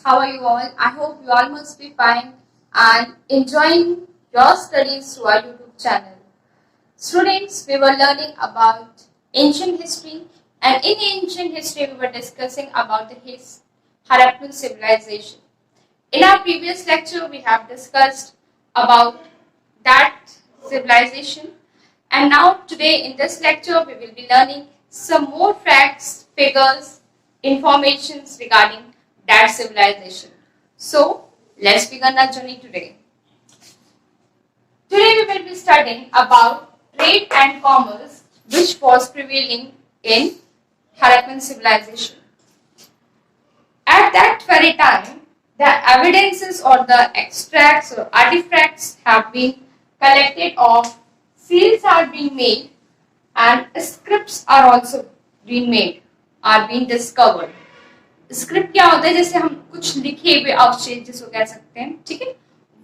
How are you all? I hope you all must be fine and enjoying your studies through our YouTube channel. Students, we were learning about ancient history, and in ancient history we were discussing about the Harappan civilization. In our previous lecture we have discussed about that civilization, and now today in this lecture we will be learning some more facts, figures, informations regarding that civilization. So let's begin our journey today. Today we will be studying about trade and commerce which was prevailing in Harappan civilization. At that very time, the evidences or the extracts or artifacts have been collected of, seals are being made, and scripts are also being made, are being discovered. Script क्या होता है? जैसे हम कुछ लिखे हुए अवशेष जिसको कह सकते हैं, ठीक है,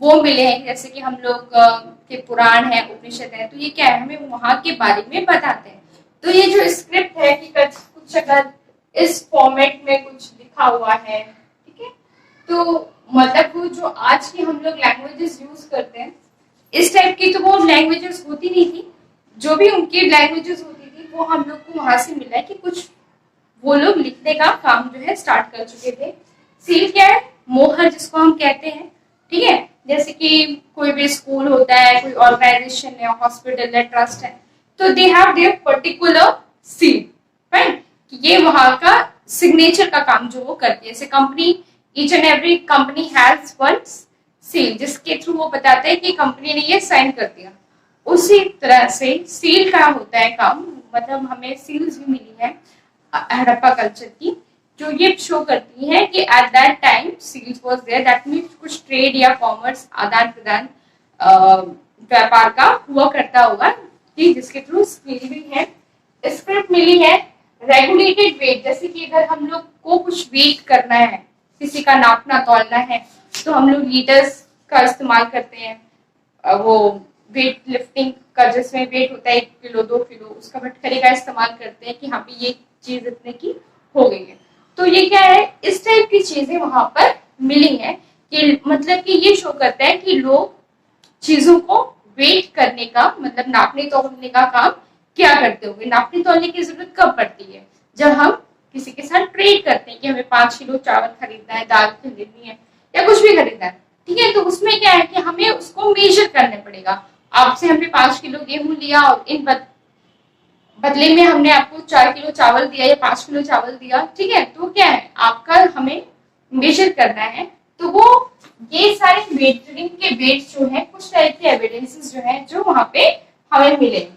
वो मिले हैं। जैसे कि हम लोग के पुराण है, उपनिषद है, तो ये क्या है, हमें वहां के बारे में बताते हैं। तो ये जो स्क्रिप्ट है कि कुछ अगर इस फॉर्मेट में कुछ लिखा हुआ है, ठीक है, तो मतलब वो जो आज की हम लोग लैंग्वेजेस यूज करते हैं इस टाइप की, तो वो लैंग्वेजेस होती नहीं थी। जो भी उनकी लैंग्वेजेस होती थी वो हम लोग को वहां से मिला है कि कुछ वो लोग लिखने का काम जो है स्टार्ट कर चुके थे। सील क्या है? मोहर जिसको हम कहते हैं, ठीक है। जैसे कि कोई भी स्कूल होता है, कोई ऑर्गेनाइजेशन है, हॉस्पिटल है, ट्रस्ट है, तो they have their particular seal, right, कि ये वहां का सिग्नेचर का काम जो वो करती है। जैसे company, each and every company has one seal जिसके थ्रू वो बताते हैं कि कंपनी ने ये साइन कर दिया। उसी तरह से सील का होता है काम, मतलब हमें सील्स भी मिली है हड़प्पा कल्चर की, जो ये शो करती है कि at that time seals was there. That means कुछ ट्रेड या कॉमर्स, आदान प्रदान, व्यापार का हुआ करता होगा, कि जिसके थ्रू मिली हुई है। स्क्रिप्ट मिली है। रेगुलेटेड वेट, जैसे कि अगर हम लोग को कुछ वेट करना है, किसी का नापना तोलना है, तो हम लोग लीटर्स का इस्तेमाल करते हैं। वो वेट लिफ्टिंग का जिसमें वेट होता है 1 किलो 2 किलो, उसका भटखरे का इस्तेमाल करते हैं कि हाँ पे ये चीज इतने की हो गई है। तो ये क्या है, इस टाइप की चीजें वहां पर मिली हैं, कि मतलब कि ये शो करता है कि लोग चीजों को वेट करने का, मतलब नापने तोलने का काम क्या करते होंगे। नापने तोलने की जरूरत कब पड़ती है? जब हम किसी के साथ ट्रेड करते हैं कि हमें 5 किलो चावल खरीदना है, दाल खरीदनी है, या कुछ भी खरीदना है, ठीक है, तो उसमें क्या है कि हमें उसको मेजर करने पड़ेगा। आपसे हमने 5 किलो गेहूं लिया और इन बदले में हमने आपको 4 किलो चावल दिया या 5 किलो चावल दिया, ठीक है, तो क्या है, आपका हमें मेजर करना है। तो वो ये सारे मेजरिंग के वेट्स जो है, कुछ टाइप के एविडेंसेस जो है, जो वहां पे हमें मिले,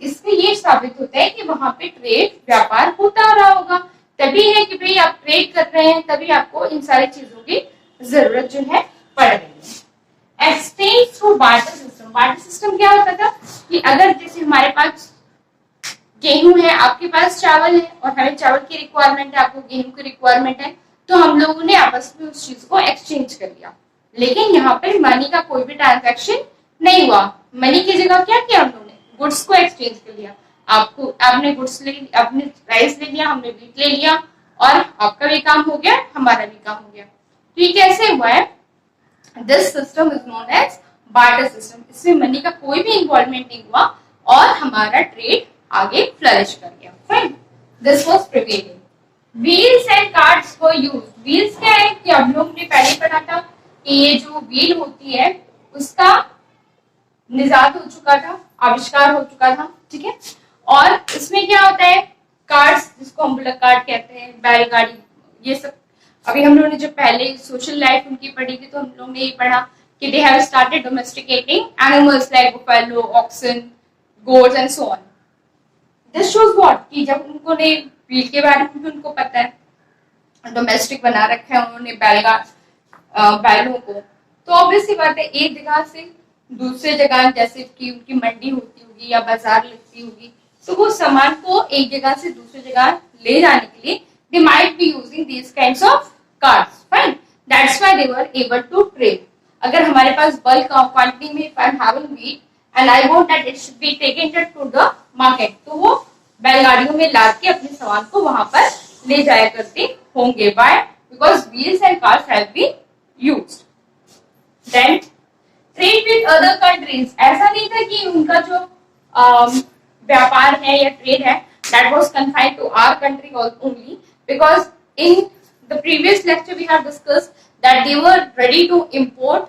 इसमें ये साबित होता है कि वहां पे ट्रेड, व्यापार होता रहा होगा। तभी है कि भाई आप ट्रेड कर रहे हैं, तभी आपको इन सारी चीजों की जरूरत जो है पड़ रही है। Exchange through barter system. Barter system क्या होता था कि अगर जैसे हमारे पास गेहूं है, आपके पास चावल है, और हमें चावल की रिक्वायरमेंट है, आपको गेहूं की रिक्वायरमेंट है, तो हम लोगों ने आपस में उस चीज को एक्सचेंज कर लिया। लेकिन यहाँ पे मनी का कोई भी ट्रांजैक्शन नहीं हुआ। मनी की जगह क्या किया हम लोगों ने? गुड्स को एक्सचेंज कर लिया। आपने गुड्स ले, आपने राइस ले लिया, हमने वीट ले लिया, और आपका भी काम हो गया, हमारा भी काम हो गया। तो ये कैसे हुआ है? This system is known as barter system. इसमें मनी का कोई भी इन्वॉल्वमेंट नहीं हुआ और हमारा ट्रेड आगे फ्लरिश कर गया। Fine, this was prevailing. Wheels and carts were used. Wheels क्या है कि हम लोग ने पहले पढ़ा था कि ये जो व्हील होती है उसका निजात हो चुका था, आविष्कार हो चुका था, ठीक है। और इसमें क्या होता है, कार्ट्स जिसको हम बुलक कार्ट कहते हैं, बैलगाड़ी, ये सब अभी हम लोगों ने जो पहले सोशल लाइफ उनकी पढ़ी थी, तो हम लोग ने ये पढ़ा कि they have started domesticating animals like buffalo, oxen, goats and so on. This shows what, कि जब उनको ने व्हील के बारे में भी उनको पता है, डोमेस्टिक बना रखा है उन्होंने बैलों को, तो ऑब्वियसली बात है एक जगह से दूसरे जगह, जैसे कि उनकी मंडी होती होगी या बाजार लगती होगी, तो वो सामान को एक जगह से दूसरी जगह ले जाने के लिए they might be using these kinds of carts, fine, that's why they were able to trade. अगर हमारे पास बल्क क्वांटिटी में if I'm having wheat and I want that it should be taken to the market, तो वो बैलगाड़ियों में लाद के अपने सामान को वहां पर ले जाया करते होंगे। Why? because wheels and cars have been used. Then trade with other countries, ऐसा नहीं था कि उनका जो व्यापार है या ट्रेड है that was confined to our country only, because in the previous lecture we have discussed that they were ready to import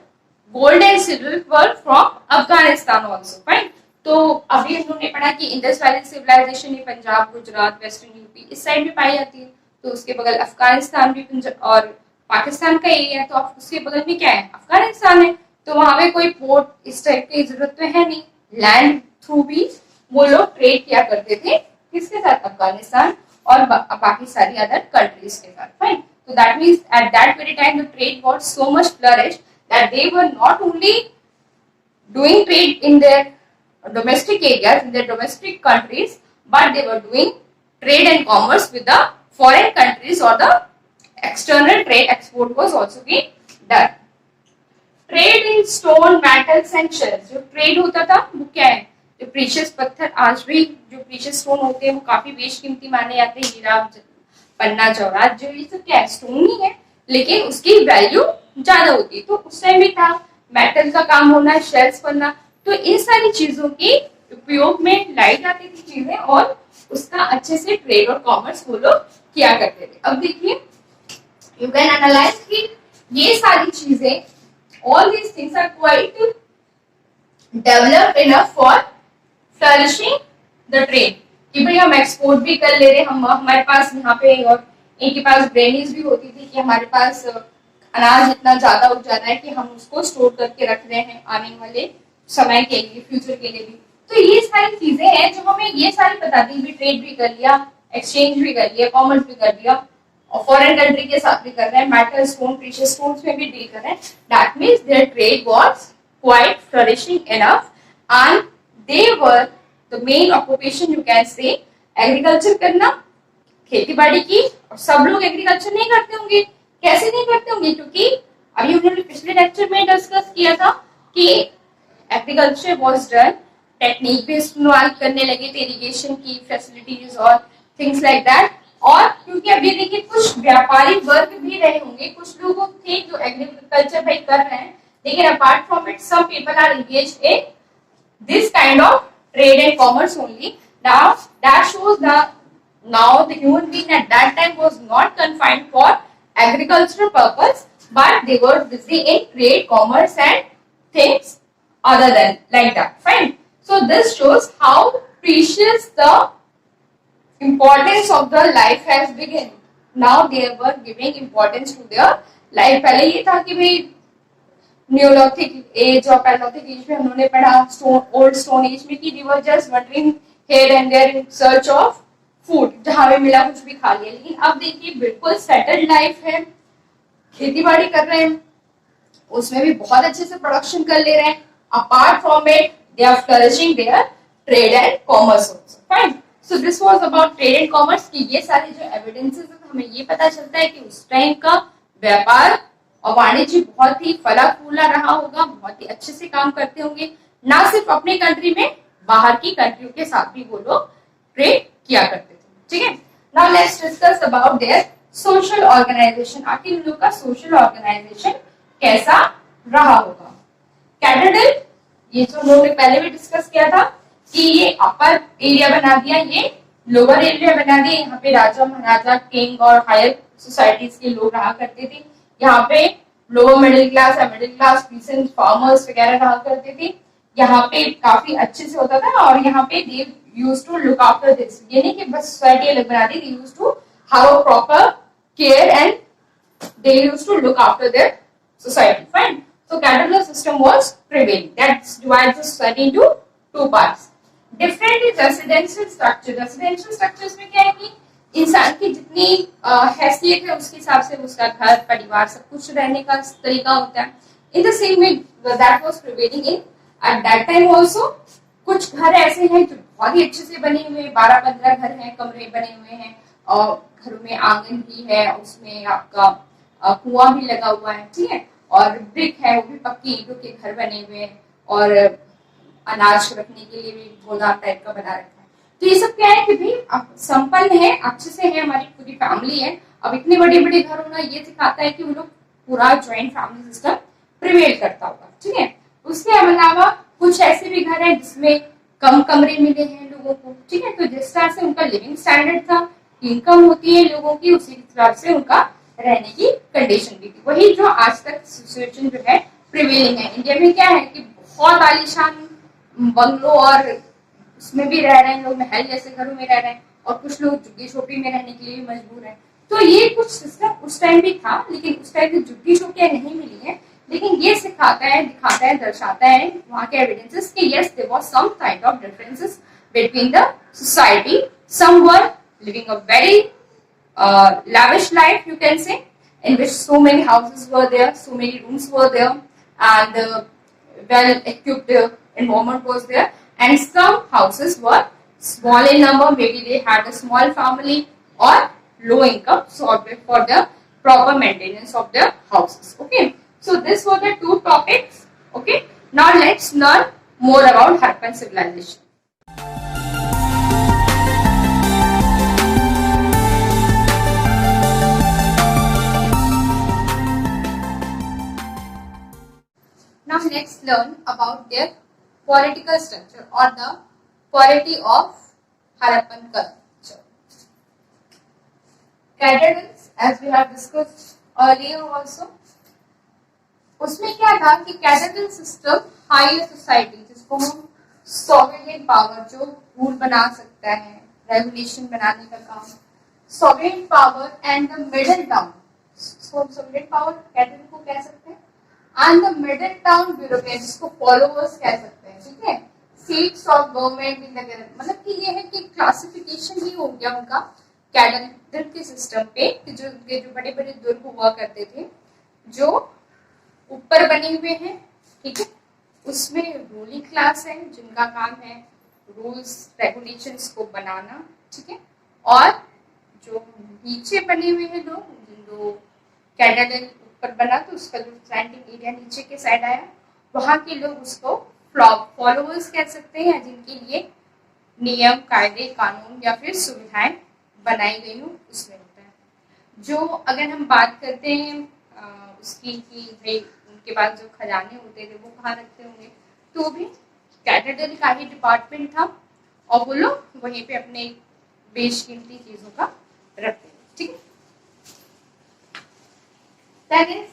gold and silver from Afghanistan also, fine. तो अभी हमने पढ़ा कि इंडस वैली सिविलाइजेशन ये Punjab, Gujarat, western UP इस side में पाई जाती है, तो उसके बगल अफगानिस्तान भी पंजाब और पाकिस्तान का एरिया है, तो उसके बगल में क्या है, अफगानिस्तान है, तो वहां पे कोई पोर्ट इस टाइप की जरूरत तो है नहीं, लैंड थ्रू भी वो लोग ट्रेड किया करते थे, किसके साथ, अफगानिस्तान और बाकी सारी अदर कंट्रीज के साथ, fine. So that means at that very time the trade got so much flourished that they were not only doing trade in their domestic areas, in their domestic countries, but they were doing trade and commerce with the foreign countries, or the external trade export was also being done. Trade in stone, metals and shells, जो trade होता था वो क्या है, जो precious पत्थर, आज भी जो प्रीशियस स्टोन होते हैं वो काफी बेशकीमती माने जाते हैं, हीरा, पन्ना, जवाहरात, जो ये सब क्या है, स्टोन ही है, लेकिन उसकी वैल्यू ज्यादा होती है, तो उस टाइम भी था मेटल का काम होना, शेल्स बनना, तो इन सारी चीजों की उपयोग में लाई जाती थी चीजें, और उसका अच्छे से ट्रेड और कॉमर्स वो लोग किया करते थे. अब देखिए, यू कैन एनालाइज कि ये सारी चीजें, all these things are quite developed enough for flourishing the trade, कि भाई हम एक्सपोर्ट भी कर ले रहे, हम हमारे पास यहाँ पे, और इनके पास ग्रेनीज भी होती थी कि हमारे पास अनाज इतना ज्यादा उग जाता है कि हम उसको स्टोर करके रख रहे हैं आने वाले समय के लिए, फ्यूचर के लिए भी. तो ये सारी चीजें हैं जो हमें ये सारी बताती है, ट्रेड भी कर लिया, एक्सचेंज भी कर लिया, कॉमर्स भी कर लिया, और फॉरेन कंट्री के साथ भी कर रहे हैं, मेटल, स्टोन, प्रीशियस स्टोन्स में भी डील कर रहे हैं. That means their trade was quite flourishing enough, and they were the main occupation, you can say agriculture करना, खेती बाड़ी की. और सब लोग एग्रीकल्चर नहीं करते होंगे, कैसे नहीं करते होंगे, क्योंकि अभी हमने पिछले लेक्चर में डिस्कस किया था कि एग्रीकल्चर वाज डन, टेक्निक भी इस्तेमाल करने लगे थे, इरिगेशन की फैसिलिटीज और थिंग्स लाइक दैट. और क्योंकि अभी देखिए कुछ व्यापारी वर्ग भी रहे होंगे, कुछ लोग थे जो एग्रीकल्चर भाई कर रहे हैं, लेकिन apart from it some people are engaged in this kind of trade and commerce only. Now that shows the now the human being at that time was not confined for agricultural purpose, but they were busy in trade, commerce and things other than like that, fine. So this shows how precious the importance of the life has begun. Now they were giving importance to their life. पहले ये था कि भाई neolithic age और Palaeolithic as में हमने पढ़ा, old stone age में, कि they were just wandering here and there in search of food, जहां पे मिला कुछ भी खा लिया. लेकिन अब देखिए बिल्कुल सेटल्ड लाइफ है, खेती बाड़ी कर रहे हैं, उसमें भी बहुत अच्छे से प्रोडक्शन कर ले रहे हैं. Apart from it they are flourishing their trade and commerce also, fine. So this was about trade and commerce की ये सारे जो एविडेंसेस है, हमें ये पता चलता है कि उस टाइम का व्यापार और वाणिज्य बहुत ही फला फूला रहा होगा, बहुत ही अच्छे से काम करते होंगे, ना सिर्फ अपने कंट्री में, बाहर की कंट्रियों के साथ भी वो लोग ट्रेड किया करते थे. ठीक है. Now let's discuss about their social organization. आखिर इन लोग का सोशल ऑर्गेनाइजेशन कैसा रहा होगा. कैपिटल, ये जो हम लोगों ने पहले भी डिस्कस किया था कि ये अपर एरिया बना दिया, ये लोअर एरिया बना दिया. यहाँ पे राजा, महाराजा, किंग और हायर सोसाइटीज के लोग रहा करते थे. यहाँ पे लोअर मिडिल क्लास या मिडिल क्लास पीसेंट, फार्मर्स वगैरह रहा करते थे. यहाँ पे काफी अच्छे से होता था, और यहाँ पे they used to look after this, ये नहीं कि बस सोसाइटी अलग बना दी, they used to have a proper care and they used to look after their society, fine. So capital system was prevailing, that divides the society into two parts. Different is residential structure. Residential structures में क्या है कि इंसान की जितनी हैसियत है उसके हिसाब से उसका घर, परिवार, सब कुछ रहने का तरीका होता है. In the same way that was prevailing in eight that time also. कुछ घर ऐसे हैं जो बहुत ही अच्छे से बने हुए, 12-15 घर हैं, कमरे बने हुए हैं, और घरों में आंगन भी है, उसमें आपका कुआं भी लगा हुआ है, ठीक है, और ब्रिक है, वो भी पक्की ईंटों के घर बने हुए हैं, और अनाज रखने के लिए भी गोदाम टाइप का बना रखा है. तो ये सब क्या है कि भाई संपन्न है, अच्छे से है, हमारी पूरी फैमिली है, अब इतने बड़े बड़े घर होना ये सिखाता है कि वो लोग पूरा ज्वाइंट फैमिली सिस्टम प्रिवेल करता होगा, ठीक है। उसके अलावा कुछ ऐसे भी घर हैं जिसमें कम कमरे मिले हैं लोगों को, ठीक है। तो जिस तरह से उनका लिविंग स्टैंडर्ड था, इनकम होती है लोगों की, उसी हिसाब से उनका रहने की कंडीशन भी थी। वही जो आज तक सिचुएशन जो है प्रिवेलिंग है इंडिया में, क्या है कि बहुत आलीशान बंगलो और उसमें भी रह रहे हैं लोग, महल जैसे घरों में रह रहे हैं, और कुछ लोग झुग्गी झोपड़ी में रहने के लिए भी मजबूर हैं। तो ये कुछ सिस्टम उस टाइम भी था, लेकिन उस टाइम में झुग्गी झोपड़ियां नहीं मिली है। लेकिन ये सिखाता है, दिखाता है, दर्शाता है वहां के एविडेंसेस कि yes there was some kind of differences between the society. Some were living a very lavish life, you can say, in which so many houses were there, so many rooms were there, and well equipped environment was there. And some houses were small in number, maybe they had a small family or low income, so for the proper maintenance of their houses. Okay, so this were the two topics. Okay, now let's learn more about Harappan civilization. Now let's learn about their political structure or the polity of Harappan culture. Cathedrals, as we have discussed earlier also, उसमें क्या था कि cathedral system higher society, जिसको हम sovereign power, जो rule बना सकता है, रेगुलेशन बनाने का काम, sovereign power and the middle town, sovereign power cathedral को कह सकते हैं, and the middle town bureaucrat, जिसको फॉलोअर्स कह सकते हैं, ठीक है। Seats of government in the, मतलब कि ये है कि क्लासिफिकेशन ही हो गया उनका कैथेड्रल के सिस्टम पे, कि जो बड़े बड़े दुर्ग हुआ करते थे, जो ऊपर बने हुए हैं, ठीक है, उसमें रूलिंग क्लास है जिनका काम है रूल्स रेगुलेशंस को बनाना, ठीक है, और जो नीचे बने हुए हैं लोग, जो कैथेड्रल ऊपर बना तो उसका जो सराउंडिंग एरिया नीचे के साइड आया, वहां के लोग उसको फॉलोअर्स कह सकते हैं, जिनके लिए नियम, कायदे, कानून या फिर सुविधाएं बनाई गई हो उसमें होता है। जो अगर हम बात करते हैं उसकी कि भाई उनके पास जो खजाने होते थे वो कहाँ रखते होंगे, तो भी कैथेड्रल का ही डिपार्टमेंट था, और वो लोग वहीं पे अपने बेशकीमती चीजों का रखते हैं, ठीक है। That is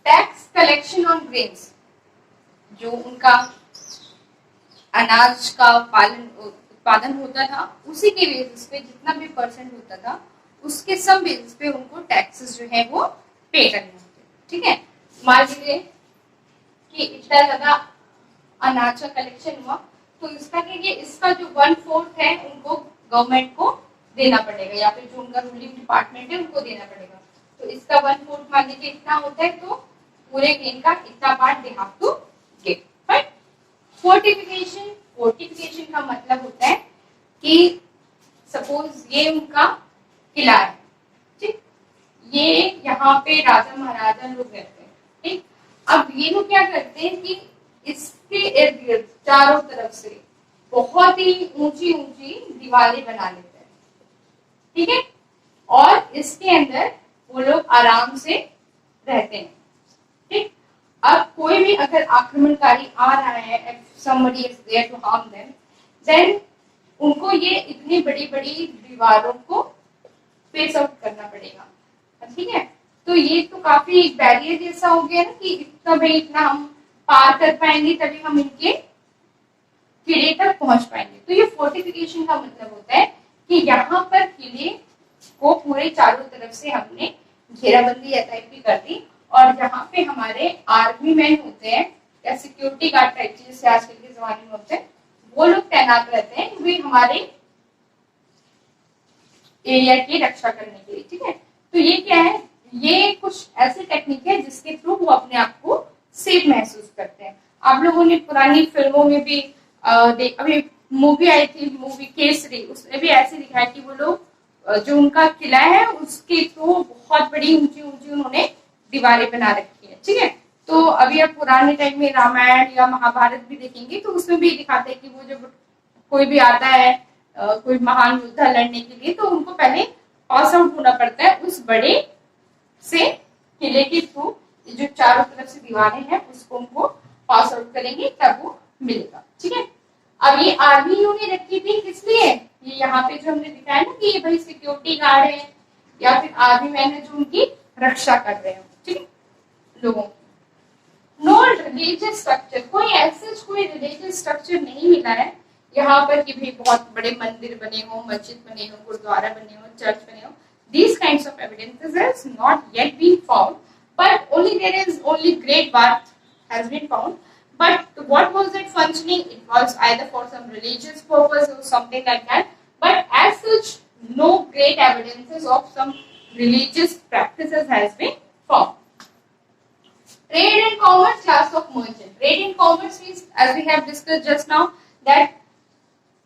tax collection on grains, जो उनका अनाज का उत्पादन होता था, उसी के बेसिस पे जितना भी परसेंट होता था उसके सब बेसिस पे उनको टैक्सेस जो है वो पे करने होते, ठीक है। मान लीजिए कि इतना ज्यादा अनाज का कलेक्शन हुआ, तो इसका क्या, इसका जो 1/4 है उनको गवर्नमेंट को देना पड़ेगा, या फिर जो उनका रूलिंग डिपार्टमेंट है उनको देना पड़ेगा। तो इसका 1/4 मान लीजिए इतना होता है, तो पूरे ग्रेन का इतना part they have to give, right. Fortification का मतलब होता है कि सपोज ये उनका किला है, ठीक, ये यहाँ पे राजा महाराजा लोग रहते हैं, ठीक। अब ये लोग क्या करते हैं कि इसके इर्द गिर्द चारों तरफ से बहुत ही ऊंची ऊंची दीवारें बना लेते हैं, ठीक है, और इसके अंदर वो लोग आराम से रहते हैं, ठीक। अब कोई भी अगर आक्रमणकारी आ रहा है, if somebody is there to harm them, then उनको ये इतनी बड़ी बड़ी दीवारों को फेस आउट करना पड़ेगा, ठीक है। तो ये तो काफी बैरियर जैसा हो गया ना, कि इतना भाई इतना हम पार कर पाएंगे तभी हम इनके किले तक पहुंच पाएंगे। तो ये फोर्टिफिकेशन का मतलब होता है कि यहाँ पर किले को पूरे चारों तरफ से हमने घेराबंदी टाइप की कर दी, और जहाँ पे हमारे आर्मी मैन होते हैं या सिक्योरिटी गार्ड टाइप जैसे आजकल के जमाने में होते हैं, वो लोग तैनात रहते हैं, वे हमारे एरिया की रक्षा करने के लिए, ठीक है। तो ये क्या है, ये कुछ ऐसी टेक्निक है जिसके थ्रू वो अपने आप को सेफ महसूस करते हैं। आप लोगों ने पुरानी फिल्मों में भी अभी मूवी आई थी, मूवी केसरी, उसमें भी ऐसे दिखाया कि वो लोग जो उनका किला है उसके थ्रू बहुत बड़ी ऊंची ऊंची उन्होंने दीवारें बना रखी है, ठीक है। तो अभी आप पुराने टाइम में रामायण या महाभारत भी देखेंगे तो उसमें भी दिखाते हैं कि वो जब कोई भी आता है कोई महान योद्धा लड़ने के लिए, तो उनको पहले पास आउट होना पड़ता है उस बड़े से किले के थ्रू, जो चारों तरफ से दीवारें हैं उसको उनको पास आउट करेंगे तब वो मिलेगा। ठीक है, अब ये आर्मी इन्होंने रखी थी किस लिए, ये यहाँ पे जो हमने दिखाया ना कि ये भाई सिक्योरिटी गार्ड है या फिर आर्मी मैन है जो उनकी रक्षा कर रहे हैं। ठीक है, लोगों की। नो रिलीजियस स्ट्रक्चर, कोई ऐसे कोई रिलीजियस स्ट्रक्चर नहीं मिला है यहाँ पर कि भाई बहुत बड़े मंदिर बने हो, मस्जिद बने हो, गुरुद्वारा बने हो, चर्च बने हो। These kinds of evidences has not yet been found, but only there is only great bath has been found. But what was it functioning? It was either for some religious purpose or something like that. But as such, no great evidences of some religious practices has been found. Trade and commerce, class of merchant. Trade and commerce means, as we have discussed just now, that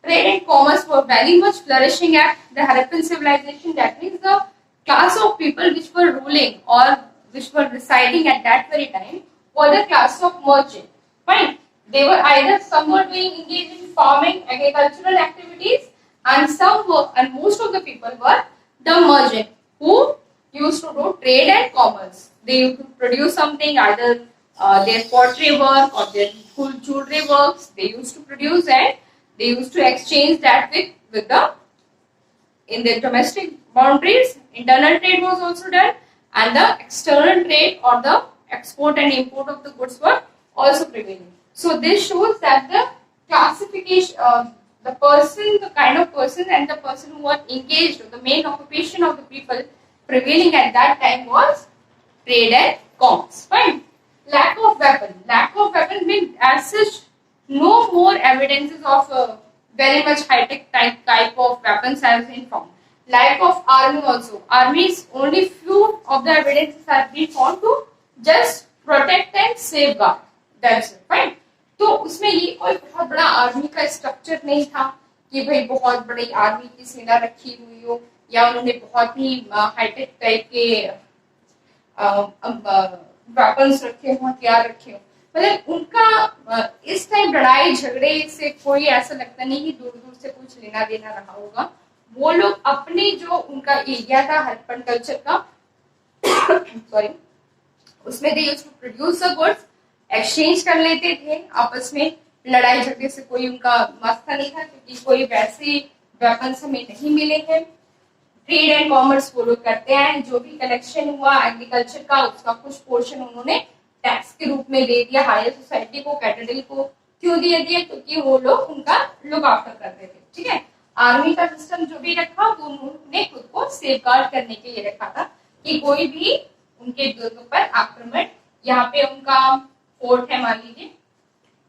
trade and commerce were very much flourishing at the Harappan civilization. That means the class of people which were ruling or which were residing at that very time were the class of merchant. Fine. They were either some were being engaged in farming, agricultural activities, and some were, and most of the people were the merchant who used to do trade and commerce. They used to produce something, either their pottery work or their jewelry works. They used to produce and they used to exchange that with the in their domestic boundaries. Internal trade was also done, and the external trade or the export and import of the goods were also prevailing. So this shows that the classification, the person, the kind of person, and the person who was engaged, the main occupation of the people prevailing at that time was trade and commerce. Fine. Lack of weapon. Lack of weapon means as such no more evidences of very much high-tech type of weapons has been found. Lack of army also. Armies, only few of the evidences have been found to just protect and safeguard. That's it, fine. तो उसमें ये कोई बहुत बड़ा army का structure नहीं था कि भाई बहुत बड़ी आर्मी की सेना रखी हुई हो या उन्होंने बहुत ही हाईटेक टाइप के वेपन्स रखे हो, हथियार रखे हो। मतलब उनका इस टाइम लड़ाई झगड़े से कोई ऐसा लगता नहीं कि दूर दूर से कुछ लेना देना रहा होगा। वो लोग अपने जो उनका एरिया था हरप्पन कल्चर का सॉरी, उसमें they used to produce the goods, exchange कर लेते थे आपस में। लड़ाई झगड़े से कोई उनका मसला नहीं था क्योंकि कोई वैसे वेपन्स हमें नहीं मिले हैं। ट्रेड एंड कॉमर्स वो लोग करते हैं, जो भी कलेक्शन हुआ एग्रीकल्चर का उसका कुछ पोर्शन उन्होंने टैक्स के रूप में दे दिया हायर सोसाइटी को, कैपिटल को। क्यों दिए दिए? क्योंकि वो लोग उनका लुक आफ्टर करते थे। ठीक है, आर्मी का सिस्टम जो भी रखा वो उन्होंने खुद को सेफगार्ड करने के लिए रखा था कि कोई भी उनके दुर्ग पर आक्रमण, यहाँ पे उनका फोर्ट है मान लीजिए,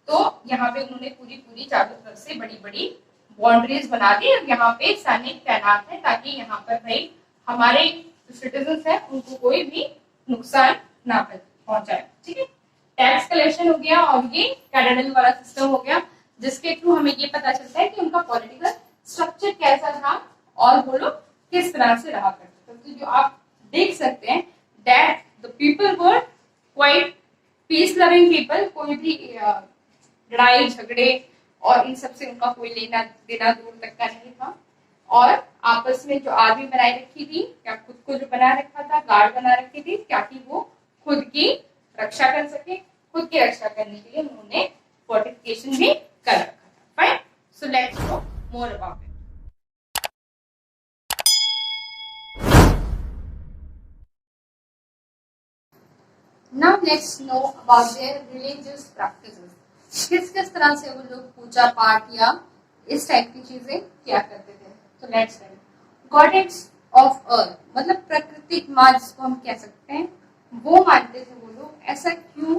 तो यहाँ पे उन्होंने पूरी पूरी चारों तरफ से बड़ी बड़ी बाउंड्रीज बना दी और यहाँ पे सैनिक तैनात है ताकि यहाँ पर भाई हमारे सिटीजन्स हैं उनको कोई भी नुकसान ना पहुंचाए। ठीक है, टैक्स कलेक्शन हो गया और ये कैडेटल वाला सिस्टम हो गया जिसके थ्रू हमें ये पता चलता है कि उनका पॉलिटिकल स्ट्रक्चर कैसा था और वो लोग किस तरह से रहा करते थे। तो जो आप देख सकते हैं that the people were quite peace loving people, कोई भी लड़ाई झगड़े और इन सब से उनका कोई लेना देना दूर तक का नहीं था। और आपस में जो आर्मी बनाई रखी थी या खुद को जो बना रखा था, गार्ड बना रखी थी ताकि वो खुद की रक्षा कर सके। खुद की रक्षा करने के लिए उन्होंने फोर्टिफिकेशन भी कर रखा था। Fine, so let's no more about it. Now let's know about their religious practices. किस किस तरह से वो लोग पूजा पाठ या इस टाइप की चीजें किया करते थे। तो let's start. Goddess of earth, मतलब प्राकृतिक माँ जिसको हम कह सकते हैं, वो मानते थे वो लोग। ऐसा क्यों?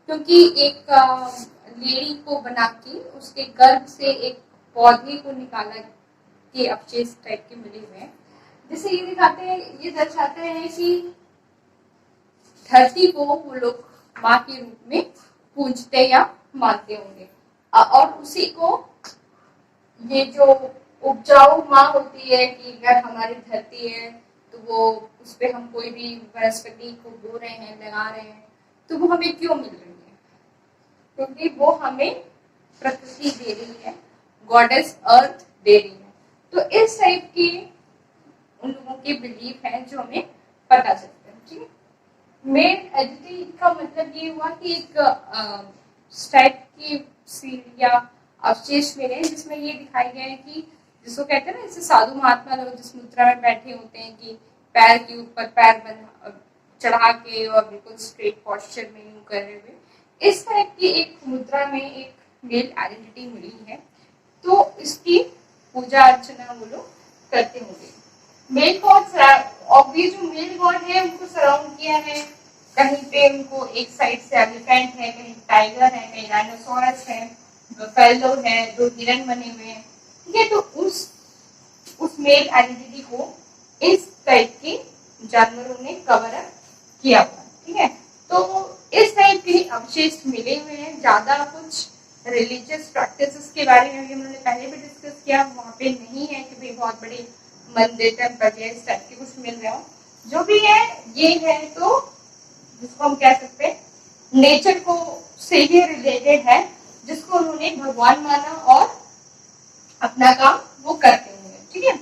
क्योंकि एक लेडी को बना के उसके गर्भ से एक पौधे को निकाला के अवशेष टाइप के मिले हुए हैं, जिससे ये दिखाते हैं, ये दर्शाते हैं कि धरती को वो लोग माँ के रूप में पूजते या मानते होंगे। और उसी को ये जो उपजाऊ माँ होती है कि अगर हमारी धरती है तो वो उस पर हम कोई भी वनस्पति को बो रहे हैं, लगा रहे हैं, तो वो हमें क्यों मिल रही है? क्योंकि वो हमें प्रकृति दे रही है, गॉडेस अर्थ दे रही है। तो इस टाइप की उन लोगों के बिलीफ हैं जो हमें पता चलते हैं। ठीक है, मेल एडिटी का मतलब ये हुआ कि एक टाइप की सील या अवशेष मिले जिसमें ये दिखाई गया है कि जिसको कहते हैं ना, जैसे साधु महात्मा लोग जिस मुद्रा में बैठे होते हैं कि पैर के ऊपर पैर चढ़ा के और बिल्कुल स्ट्रेट पोस्चर में यूं कर रहे हुए, इस टाइप की एक मुद्रा में एक मेल आइडेंटिटी मिली है। तो इसकी पूजा अर्चना वो लोग करते होंगे। मेल गॉड, और ये जो मेल गॉड है उनको सराउंड किया है, कहीं पे उनको एक साइड से एलिफेंट है, कहीं टाइगर है, कहीं डायनासोरस है, फैलो है, 2 हिरन बने हुए हैं। ठीक है, तो उस मेल आइडेंटिटी को इस टाइप के जानवरों ने कवर अप किया हुआ। ठीक है, तो इस टाइप के अवशेष मिले हुए हैं। ज्यादा कुछ रिलीजियस प्रैक्टिसेस के बारे में भी हम लोगों ने पहले भी डिस्कस किया, वहाँ पे नहीं है कि भाई बहुत बड़े मंदिर टेम्पल इस टाइप के कुछ मिल रहे हो। जो भी है ये है तो जिसको हम कह सकते हैं नेचर को से ही रिलेटेड है, जिसको उन्होंने भगवान माना और अपना काम वो करते हुए। ठीक है,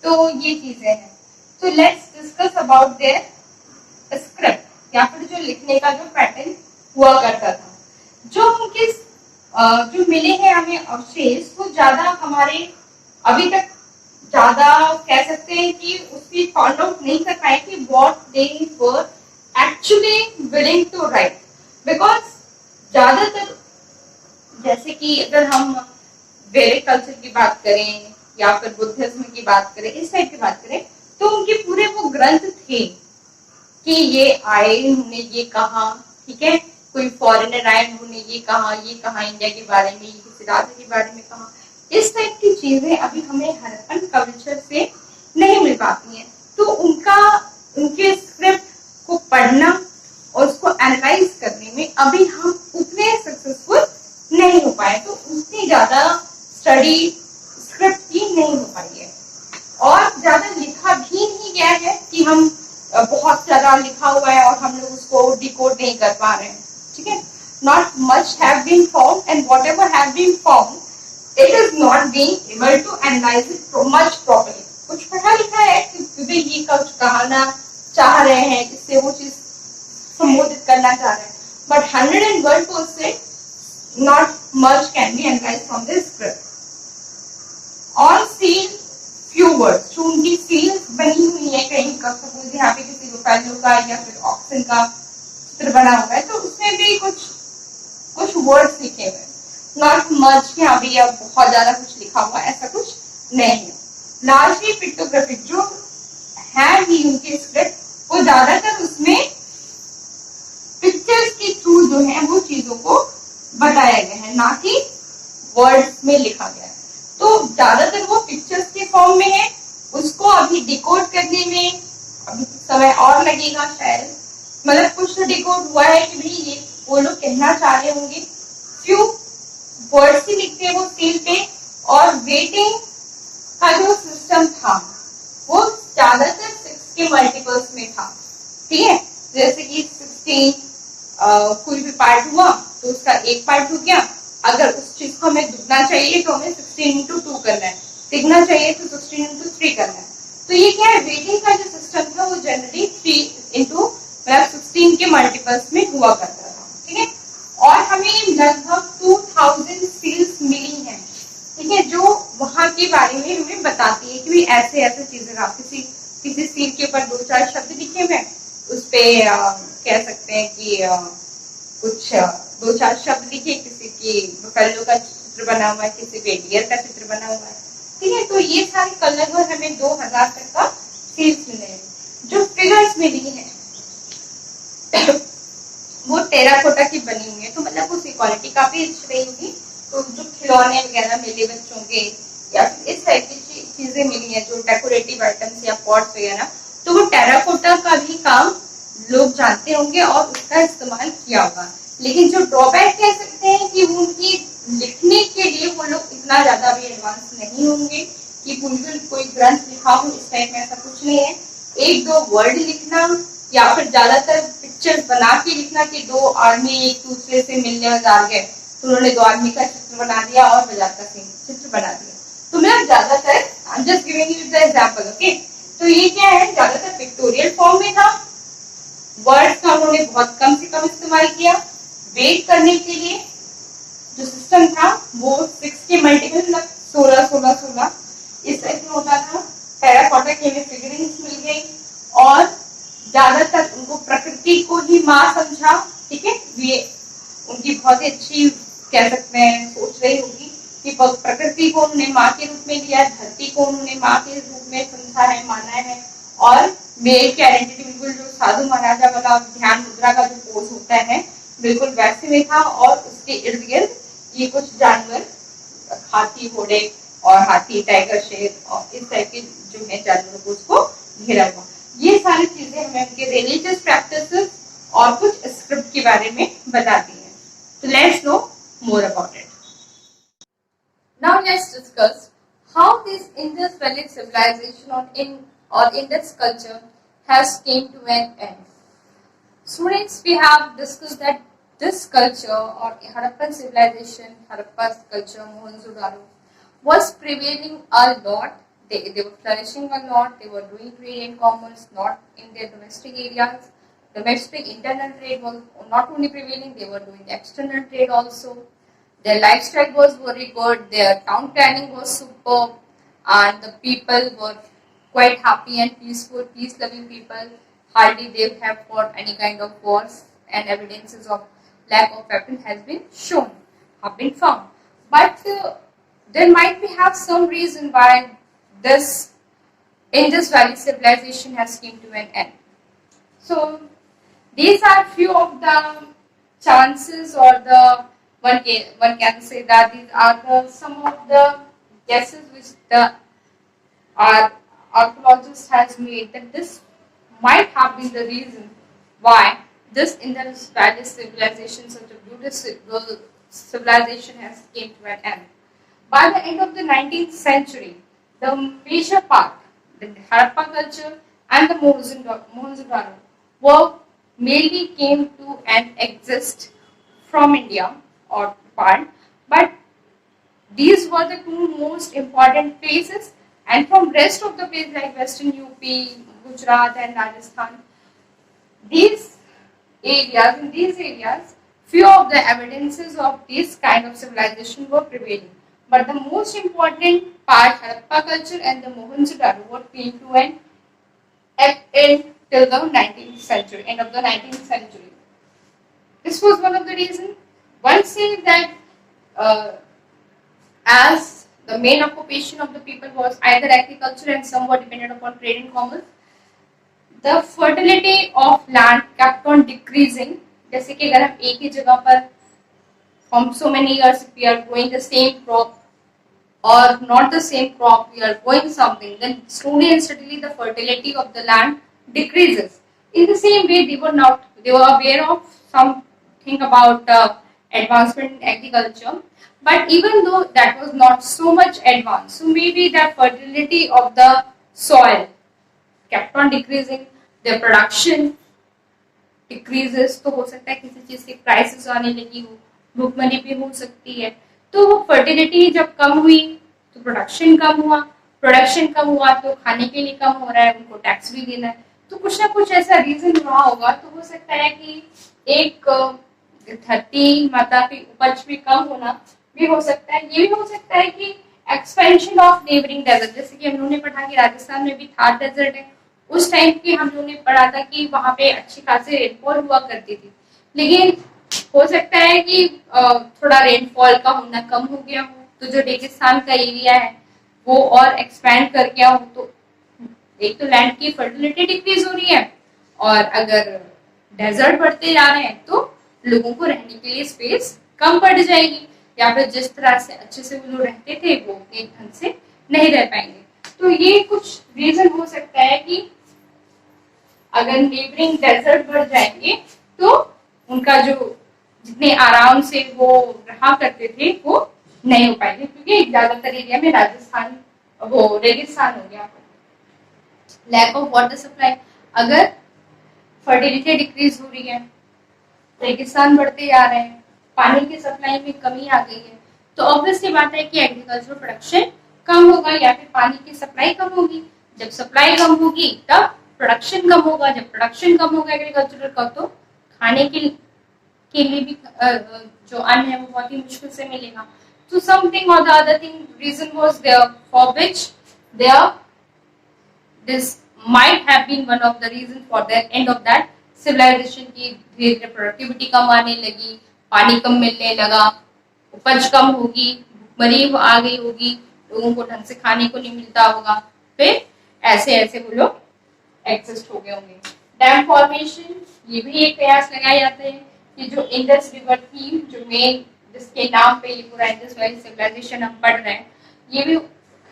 तो ये चीजें हैं। तो let's discuss about there script या फिर जो लिखने का जो पैटर्न हुआ करता था। जो उनके जो मिले हैं हमें अवशेष, वो ज्यादा हमारे अभी तक ज्यादा कह सकते हैं कि उसकी फाइंड आउट नहीं कर पाए कि what they were actually willing to right. Because ज्यादातर जैसे कि अगर हम वैदिक कल्चर की बात करें या फिर बुद्धिज्म की बात करें, इस टाइप की बात करें, तो उनके पूरे वो ग्रंथ थे कि ये आए, उन्होंने ये कहा। ठीक है, कोई फॉरेनर आए, उन्होंने ये कहा इंडिया के बारे में, किसी राज्य के बारे में कहा। इस टाइप की चीजें अभी हमें हड़प्पन कल्चर से नहीं मिल पाती हैं। तो उनके स्क्रिप्ट को पढ़ना और उसको एनालाइज करने में अभी हम उतने सक्सेसफुल नहीं हो पाए। तो उतनी ज्यादा स्टडी स्क्रिप्ट की नहीं हो पाई है और ज्यादा लिखा भी नहीं गया है कि हम बहुत ज्यादा लिखा हुआ है और हम लोग उसको डिकोड नहीं कर पा रहे हैं। ठीक है, not much have been found and whatever have been found it is not being able to analyze it much properly। कुछ पढ़ा लिखा है कि ये कुछ कहना चाह रहे हैं, इससे वो चीज संबोधित करना चाह रहे हैं, but 101% not much can be analyzed from this script। On seal few words, जो उनकी सील्स बनी हुई है, कहीं का सपोज यहाँ पे किसी बुफेलो का या फिर ऑक्सन का चित्र बना हुआ है, तो उसमें भी कुछ वर्ड्स लिखे हुए हैं। नॉट मच कि हाँ भैया बहुत ज्यादा कुछ लिखा हुआ, ऐसा कुछ नहीं है। लार्जली पिक्टोग्राफिक जो है ही उनके स्क्रिप्ट, वो ज्यादातर उसमें पिक्चर्स के थ्रू जो है वो चीजों को बताया गया है, ना कि वर्ड्स में लिखा गया है। तो ज्यादातर वो पिक्चर्स के फॉर्म में है, उसको अभी डिकोड करने में अभी समय और लगेगा शायद। मतलब कुछ तो डिकोड हुआ है कि भाई ये वो लोग कहना चाह रहे होंगे, फ्यू वर्ड्स ही लिखते हैं वो सील पे। और वेटिंग का जो सिस्टम था वो ज्यादातर 6 के मल्टीपल्स में था। ठीक है, जैसे कि 16 कोई भी पार्ट हुआ तो उसका एक पार्ट हो गया। अगर उस चीज को हमें दुगना चाहिए तो हमें 16x2 करना है, तिगना चाहिए तो 16x3 करना है। तो ये क्या है, वेटिंग का जो सिस्टम था वो जनरली 3x16 के मल्टीपल्स में हुआ करता था। ठीक है, और हमें लगभग 2000 सील्स मिली हैं। ठीक है, जो वहां के बारे में हमें बताती है कि ऐसे ऐसे चीजें, आप किसी सील के ऊपर 2-4 शब्द लिखे हुए, उस पे कह सकते हैं कि कुछ 2-4 शब्द लिखे, किसी की बुफेलो का चित्र बना हुआ है, किसी पे डियर का चित्र बना हुआ है। ठीक है, तो ये सारे कलर और हमें 2000 तक का सील्स मिले हैं। जो फिगर्स मिली है वो टेराकोटा की बनी हुई है, तो मतलब उसकी क्वालिटी काफी अच्छी रही होगी। तो जो खिलौने वगैरह मिले बच्चों के या इस टाइप की चीजें मिली हैं, जो डेकोरेटिव आइटम्स या पॉट्स वगैरह, तो वो टेराकोटा का भी काम लोग जानते होंगे और उसका इस्तेमाल किया होगा। लेकिन जो ड्रॉबैक कह सकते हैं कि उनकी लिखने के लिए वो लोग इतना ज्यादा भी एडवांस नहीं होंगे कि बिल्कुल कोई ग्रंथ लिखा हो, इस टाइप में ऐसा कुछ नहीं है। 1-2 वर्ड लिखना या फिर ज्यादातर पिक्चर्स बना के लिखना कि 2 आदमी एक दूसरे से मिलने जा गए तो उन्होंने 2 आदमी का चित्र बना दिया और बाजार का चित्र बना दिया। तो मैं ज्यादातर I am just giving you the example, okay. तो ये क्या है, ज्यादातर पिक्टोरियल फॉर्म में था, वर्ड्स का उन्होंने बहुत कम से कम इस्तेमाल किया। वेट करने के लिए जो सिस्टम था वो 6 के मल्टीपल, मतलब 16 16 16 इस टाइप में होता था। टेराकोटा के लिए फिगरिंग्स मिल गई और ज्यादातर उनको प्रकृति को ही माँ समझा। ठीक है, ये उनकी बहुत ही अच्छी कह सकते हैं सोच रही होगी कि प्रकृति को उन्होंने माँ के रूप में लिया, धरती को उन्होंने माँ के रूप में समझा है, माना है। और मेल की आइडेंटिटी बिल्कुल जो साधु महाराजा वाला ध्यान मुद्रा का जो पोज होता है बिल्कुल वैसे में था। और उसके इर्द गिर्द ये कुछ जानवर, हाथी, घोड़े और हाथी, टाइगर, शेर और इस टाइप के जो है जानवरों को उसको घेरा हुआ। ये सारी चीजें हमें उनके रिलीजियस प्रैक्टिसेस और कुछ स्क्रिप्ट के बारे में बताती हैं। तो let's no more about it. Now let's discuss how this Indus Valley civilization or Indus culture has came to an end. Students, we have discussed that this culture or Harappan civilization, Harappa's culture, Mohenjo-daro, was prevailing a lot. They were flourishing a lot. They were doing trade and commerce, not in their domestic areas. Domestic internal trade was not only prevailing, they were doing external trade also. Their lifestyle was very good, their town planning was superb, and the people were quite happy and peaceful, peace-loving people. Hardly they have fought any kind of wars, and evidences of lack of weapon has been shown, have been found. But there might be have some reason why this Indus Valley civilization has came to an end. So these are few of the chances, or the one can say that these are some of the guesses which the archaeologist has made, that this might have been the reason why this Indus Valley civilization, such a beautiful civilization, has came to an end. By the end of the 19th century, the major part, the Harappa culture and the Mohenjo-daro, were mainly came to and exist from India or part, but these were the two most important places, and from rest of the places like Western UP, Gujarat and Rajasthan, in these areas, few of the evidences of this kind of civilization were prevailing. But the most important part, Harappa culture and the Mohenjo-daro, were came to an end till the 19th century, end of the 19th century. This was one of the reasons. One says that as the main occupation of the people was either agriculture and somewhat dependent upon trade and commerce, the fertility of land kept on decreasing. जैसे कि अगर हम एक ही जगह पर from so many years we are growing the same crop or not the same crop, we are growing something, then slowly and steadily the fertility of the land decreases. In the same way, they were aware of something about advancement in agriculture, but even though that was not so much advanced, so maybe the fertility of the soil kept on decreasing, their production decreases, तो हो सकता है किसी चीज की crisis आने लगी हो, भूखमरी भी हो सकती है। तो वो फर्टिलिटी जब कम हुई तो प्रोडक्शन कम हुआ तो खाने के लिए कम हो रहा है, उनको टैक्स भी देना है, तो कुछ ना कुछ ऐसा रीजन रहा होगा। तो हो सकता है कि एक धरती माता की उपज भी कम होना भी हो सकता है। ये भी हो सकता है कि एक्सपेंशन ऑफ नेबरिंग डेजर्ट, जैसे कि हम लोगों ने पढ़ा कि राजस्थान में भी थार डेजर्ट है, उस टाइम की हम लोगों ने पढ़ा था कि वहां पे अच्छी खासी रेनफॉल हुआ करती थी, लेकिन हो सकता है कि थोड़ा रेनफॉल का होना कम हो गया हो, तो जो रेगिस्तान का एरिया है वो और एक्सपैंड कर गया हो, तो एक तो लैंड की फर्टिलिटी डिक्रीज हो रही है, और अगर डेजर्ट बढ़ते जा रहे हैं तो लोगों को रहने के लिए स्पेस कम पड़ जाएगी, या फिर जिस तरह से अच्छे से वो लोग रहते थे वो एक ढंग से नहीं रह पाएंगे। तो ये कुछ रीजन हो सकता है कि अगर नेबरिंग डेजर्ट बढ़ जाएंगे तो उनका जो जितने आराम से वो रहा करते थे वो नहीं हो पाएंगे, क्योंकि ज्यादातर एरिया में राजस्थान वो रेगिस्तान हो गया। लैक ऑफ वाटर सप्लाई, अगर फर्टिलिटी डिक्रीज हो रही है, रेगिस्तान बढ़ते जा रहे हैं, पानी की सप्लाई में कमी आ गई है, तो ऑब्वियसली बात है कि एग्रीकल्चर प्रोडक्शन कम होगा या फिर पानी की सप्लाई कम होगी। जब सप्लाई कम होगी तब प्रोडक्शन कम होगा, जब प्रोडक्शन कम होगा एग्रीकल्चरल का तो खाने के लिए भी जो अन्न है वो बहुत ही मुश्किल से मिलेगा. So something or the other thing reason was there for which there this might have been one of the reasons for the end of that civilization की धीरे धीरे प्रोडक्टिविटी कम आने लगी, पानी कम मिलने लगा, उपज कम होगी, भुखमरी आ गई होगी, लोगों को ढंग से खाने को नहीं मिलता होगा, फिर ऐसे ऐसे वो लोग एग्जिस्ट हो गए होंगे. डैम फॉर्मेशन, ये भी एक प्रयास लगाए जाते हैं कि जो इंडस रिवर थी, जो मेन जिसके नाम पे ये पूरा इंडस वैली सिविलाइजेशन हम पढ़ रहे हैं, ये भी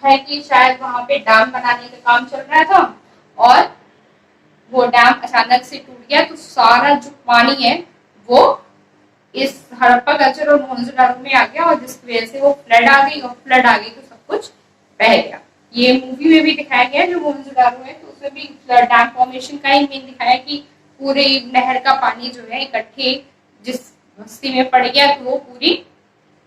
है कि शायद वहां पे डैम बनाने का काम चल रहा था और वो डैम अचानक से टूट गया तो सारा जो पानी है वो इस हड़प्पा कल्चर और मोहनजोदारो में आ गया और जिसकी वजह से वो फ्लड आ गई और फ्लड आ गई तो सब कुछ बह गया. ये मूवी में भी दिखाया गया जो मोहनजोदारो है, तो उसमें भी डैम फॉर्मेशन का ही मेन दिखाया कि पूरे नहर का पानी जो है इकट्ठे जिस बस्ती में पड़ गया तो वो पूरी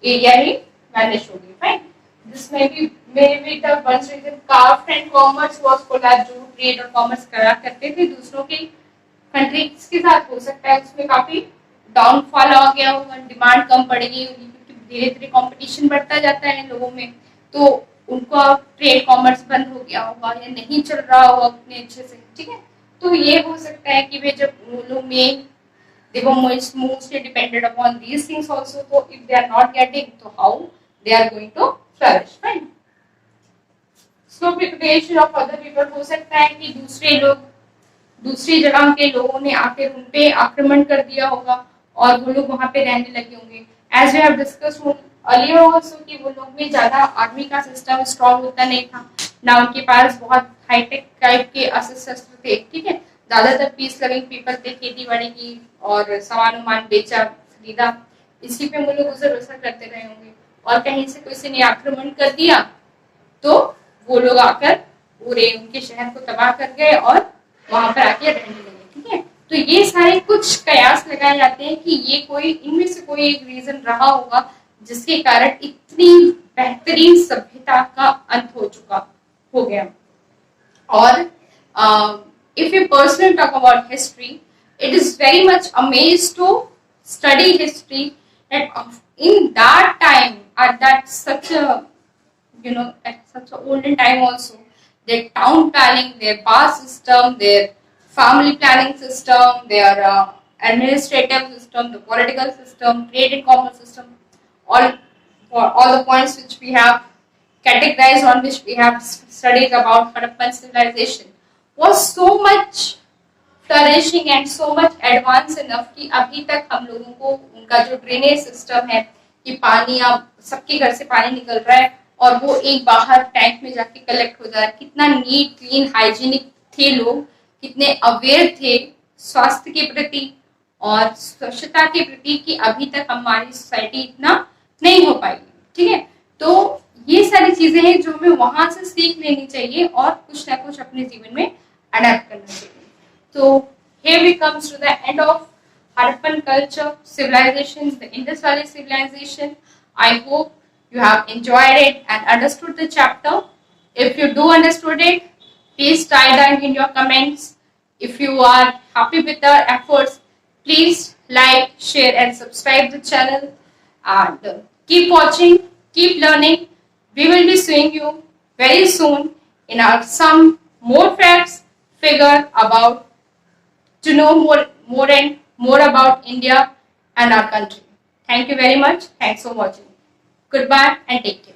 एरिया ही वैनिश हो गई. फाइन. जिसमें भी maybe the one reason craft and commerce was collapsed, जो ट्रेड और कॉमर्स करा करते थे दूसरों के कंट्रीज के साथ, हो सकता है उसमें काफी डाउनफॉल आ गया होगा, डिमांड कम पड़ गई होगी क्योंकि धीरे धीरे कंपटीशन बढ़ता जाता है लोगों में, तो उनका ट्रेड कॉमर्स बंद हो गया होगा या नहीं चल रहा होगा उतने अच्छे से. ठीक है, तो ये हो सकता है कि वे जब वो लोग main they were mostly dependent upon these things also, so if they are not getting, so how they are going to flourish. Fine. Slow preparation of other people, हो सकता है कि दूसरे लोग दूसरी जगह के लोगों ने आकर उन पे आक्रमण कर दिया होगा और वो लोग वहां पे रहने लगे होंगे. As we have discussed earlier also कि वो लोग में ज्यादा आर्मी का सिस्टम स्ट्रॉन्ग होता नहीं था ना, उनके पास बहुत हाईटेक टाइप के अस्त्र शस्त्र थे. ठीक है, ज्यादातर पीस लविंग पीपल थे, खेती बाड़ी की और सामान उमान बेचा खरीदा, इसी पे वो लोग गुजर बसर करते रहे होंगे. और कहीं से किसी ने आक्रमण कर दिया तो वो लोग आकर पूरे उनके शहर को तबाह कर गए और वहां पर आके रहने लगे. ठीक है, तो ये सारे कुछ कयास लगाए जाते हैं कि ये कोई इनमें से कोई एक रीजन रहा होगा जिसके कारण इतनी बेहतरीन सभ्यता का अंत हो गया. और if you personally talk about history, it is very much amazed to study history that in that time, at that such a at such a olden time also, their town planning, their caste system, their family planning system, their administrative system, the political system, trade and commerce system, all the points which we have categorized on which we have studied about Harappan civilization was so much flourishing and so much advanced enough कि अभी तक हम लोगों को उनका जो drainage system है कि पानी अब सबके घर से पानी निकल रहा है और वो एक बाहर टैंक में जाके कलेक्ट हो जा रहा है, कितना नीट क्लीन हाइजीनिक थे लोग, कितने अवेयर थे स्वास्थ्य के प्रति और स्वच्छता के प्रति कि अभी तक हमारी सोसाइटी इतना नहीं हो पाई. ठीक है, तो ये सारी चीजें हैं जो हमें वहां से सीख लेनी चाहिए और कुछ ना कुछ अपने जीवन में अडैप्ट करना चाहिए. So here we comes to the end of Harappan culture, civilization, the Indus Valley civilization. I hope you have enjoyed it and understood the chapter. If you do understood it, please type down in your comments. If you are happy with our efforts, please like, share and subscribe the channel and keep watching, keep learning. We will be seeing you very soon in our some more facts, figure about to know more and more about India and our country. Thank you very much. Thanks for watching. Goodbye and take care.